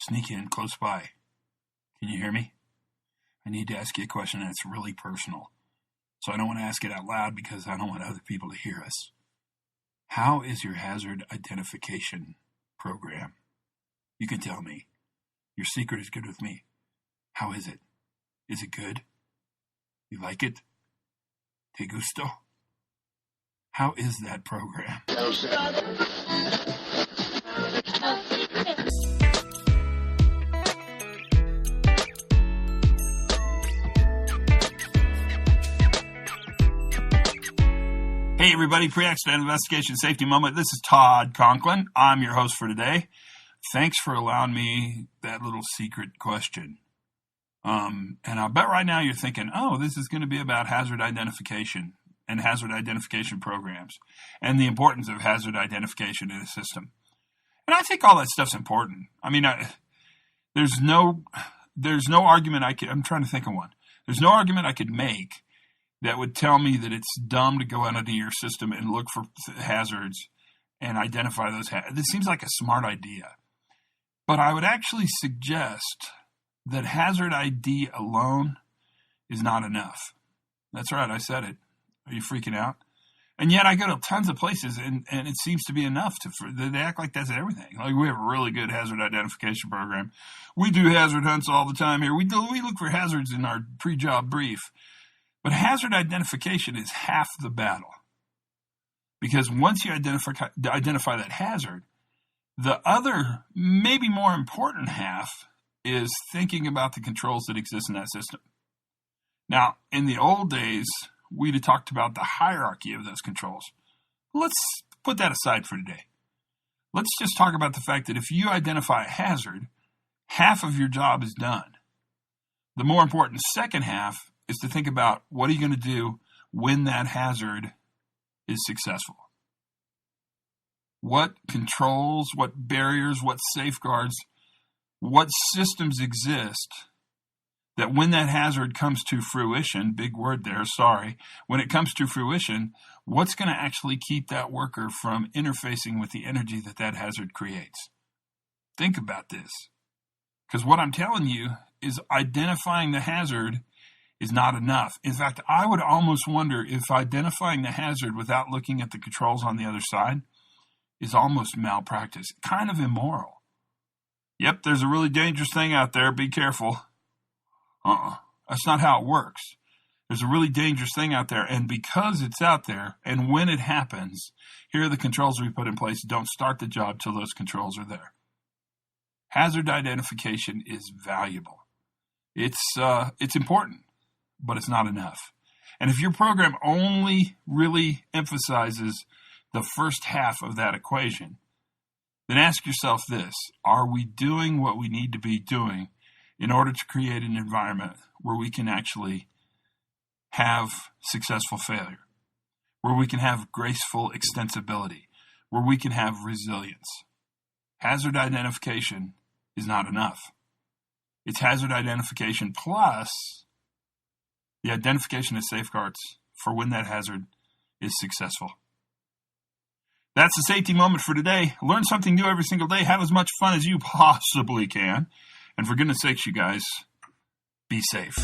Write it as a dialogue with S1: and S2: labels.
S1: Sneak in close by. Can you hear me? I need to ask you a question that's really personal. So I don't want to ask it out loud because I don't want other people to hear us. How is your hazard identification program? You can tell me. Your secret is good with me. How is it? Is it good? You like it? Te gusto? How is that program? Hey everybody, pre-accident investigation safety moment. This is Todd Conklin. I'm your host for today. Thanks for allowing me that little secret question. And I'll bet right now you're thinking, oh, this is going to be about hazard identification and hazard identification programs and the importance of hazard identification in a system. And I think all that stuff's important. I mean, there's no argument I'm trying to think of one. There's no argument I could make that would tell me that it's dumb to go out into your system and look for hazards and identify those hazards. This seems like a smart idea. But I would actually suggest that hazard ID alone is not enough. That's right, I said it. Are you freaking out? And yet I go to tons of places and it seems to be enough. They act like that's everything. Like we have a really good hazard identification program. We do hazard hunts all the time here. We look for hazards in our pre-job brief. But hazard identification is half the battle. Because once you identify that hazard, the other, maybe more important half is thinking about the controls that exist in that system. Now, in the old days, we'd have talked about the hierarchy of those controls. Let's put that aside for today. Let's just talk about the fact that if you identify a hazard, half of your job is done. The more important second half is to think about what are you going to do when that hazard is successful. What controls, what barriers, what safeguards, what systems exist that when that hazard comes to fruition, big word there, sorry, when it comes to fruition, what's going to actually keep that worker from interfacing with the energy that that hazard creates? Think about this. Because what I'm telling you is identifying the hazard is not enough. In fact, I would almost wonder if identifying the hazard without looking at the controls on the other side is almost malpractice, kind of immoral. Yep, there's a really dangerous thing out there. Be careful. That's not how it works. There's a really dangerous thing out there, and because it's out there, and when it happens, here are the controls we put in place. Don't start the job till those controls are there. Hazard identification is valuable. It's important, but it's not enough. And if your program only really emphasizes the first half of that equation, then ask yourself this: are we doing what we need to be doing in order to create an environment where we can actually have successful failure, where we can have graceful extensibility, where we can have resilience? Hazard identification is not enough. It's hazard identification plus the identification of safeguards for when that hazard is successful. That's the safety moment for today. Learn something new every single day. Have as much fun as you possibly can. And for goodness sakes, you guys, be safe.